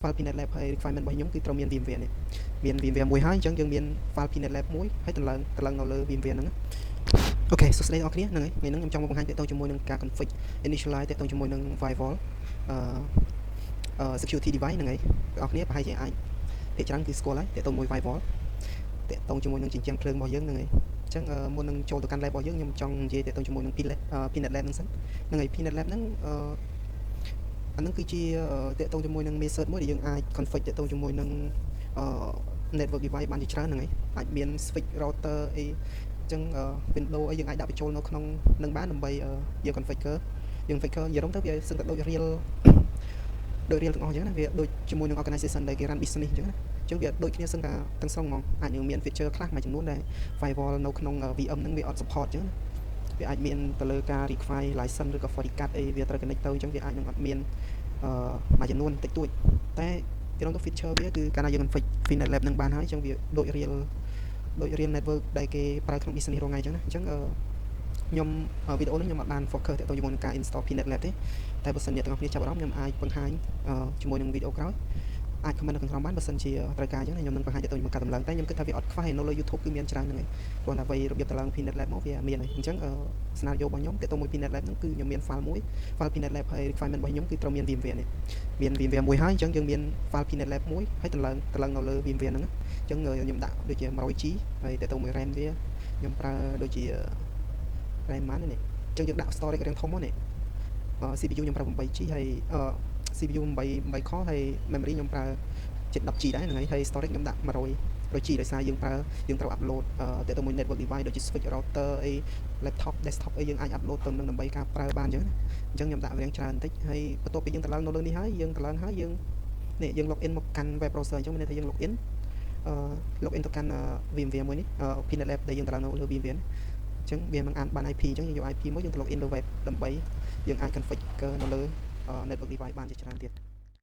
file Pinet Lab ហើយ requirement របស់ខ្ញុំគឺត្រូវមាន VMware នេះមាន VMware មួយហើយអញ្ចឹងយើងមាន file Pinet Lab មួយហើយតម្លើងនៅលើ VMware ហ្នឹងអូខេសួស្តីអ្នកនរគ្នាហ្នឹងហើយថ្ងៃនេះខ្ញុំចង់មកបង្ហាញទាក់ទងជាមួយនឹងការ config initialize ទាក់ទងជាមួយនឹង firewall security device ហ្នឹងហើយអ្នកនរគ្នាប្រហែលជាអាចភាគច្រើនគឺស្គាល់ហើយទាក់ទងមួយ firewall ទាក់ទងជាមួយនឹងជញ្ជាំងភ្លើងរបស់យើងហ្នឹងហើយអញ្ចឹងមុននឹងចូលទៅកាន់ lab របស់យើងខ្ញុំចង់និយាយទាក់ទងជាមួយនឹង Pinet Lab ហ្នឹងសិនហ្នឹងហើយ Pinet Lab ហ្នឹងអានឹងគឺជាទាក់ទងជាមួយនឹង method មួយដែលយើងអាច config ទាក់ទងជាមួយនឹងnetwork device បានជាច្រើនហ្នឹងហើយអាចមាន switch router អីអញ្ចឹង Windows អីយើងអាចដាក់បញ្ចូលនៅក្នុងនឹងបានដើម្បីយើង configure និយាយរំទៅវាសឹងតែដូច real ទាំងអស់អញ្ចឹងណាវាដូចជាមួយនឹង organization ដែលគេ run business អញ្ចឹងណាអញ្ចឹងវាដូចគ្នាសឹងតែទាំងស្រុងហ្មងអាចនឹងមាន feature ខ្លះមួយចំនួនដែល firewall នៅក្នុង VM ហ្នឹងវាអត់ support អញ្ចឹងណាវាអាចមានទៅលើការ require license ឬក៏ FortiGuard អីវាត្រូវ connect ទៅអញ្ចឹងវាអាចនឹងអត់មានមួយចំនួនតិចតួចតែក្នុងទៅ feature វាគឺកាលណាយើង config Pinet Lab ហ្នឹងបានហើយអញ្ចឹងវាដូច real network ដែលគេប្រើក្នុង business រងថ្ងៃអញ្ចឹងណាអញ្ចឹងខ្ញុំវីដេអូនេះខ្ញុំអត់បាន focus ទាក់ទងជាមួយនឹងការ install Pinet Lab ទេតែបើសិនអ្នកទាំងអស់គ្នាចាប់អារម្មណ៍ខ្ញុំអាចបង្ហាញជាមួយនឹងវីដេអូក្រោយអាច comment នៅខាងក្រោមបានបើសិនជាត្រូវការអញ្ចឹងខ្ញុំនឹងបង្ហាញទាក់ទងជាមួយការតម្លើងតែខ្ញុំគិតថាវាអត់ខ្វះនៅលើ YouTube គឺមានច្រើនហ្នឹងហើយគ្រាន់តែអ្វីរបៀបតម្លើង Pinet Lab មកវាមានហើយអញ្ចឹងscenario របស់ខ្ញុំទាក់ទងមួយ Pinet Lab ហ្នឹងគឺខ្ញុំមាន file មួយ file Pinet Lab ហើយ requirement របស់ខ្ញុំគឺត្រូវមាន VMware នេះមាន VMware មួយហើយអញ្ចឹងយើងមាន file Pinet Lab មួយហើយតម្លើងនៅលើ VMware ហ្នឹងអញ្ចឹងខ្ញុំដាក់ដូចជា 100G ហើយទាក់ទងមួយ RAM វាខ្ញុំប្រើដូចជា RAM ហ្នឹងនេះអញ្ចឹងយើងដាក់ storage រាងធំមកនេះCPU ខ្ញុំប្រើ 8G ហើយCPU 8 core ហើយ memory ខ្ញុំប្រើជិត 10G ដែរហ្នឹងហើយ storage ខ្ញុំដាក់ 100G ដោយសារយើងត្រូវ upload ទាក់ទងមួយ network device ដូចជា switch router អី laptop desktop អីយើងអាច upload ទៅនឹងដើម្បីការប្រើបានអញ្ចឹងណាអញ្ចឹងខ្ញុំដាក់វាច្រើនបន្តិចហើយបន្ទាប់ពីយើងតម្លើងនៅលើនេះហើយយើង log in មកកាន់ web browser អញ្ចឹងមានន័យថាយើង log in ទៅកាន់ VMware មួយនេះ Pinet Lab ដែលយើងតម្លើងនៅលើ VMware អញ្ចឹងវាមិនអានបាន IP អញ្ចឹងយើងយក IP មកយើងទៅ log in ទៅ web ដើម្បីយើងអាច configure នៅលើ network device បានជាច្រើនទៀត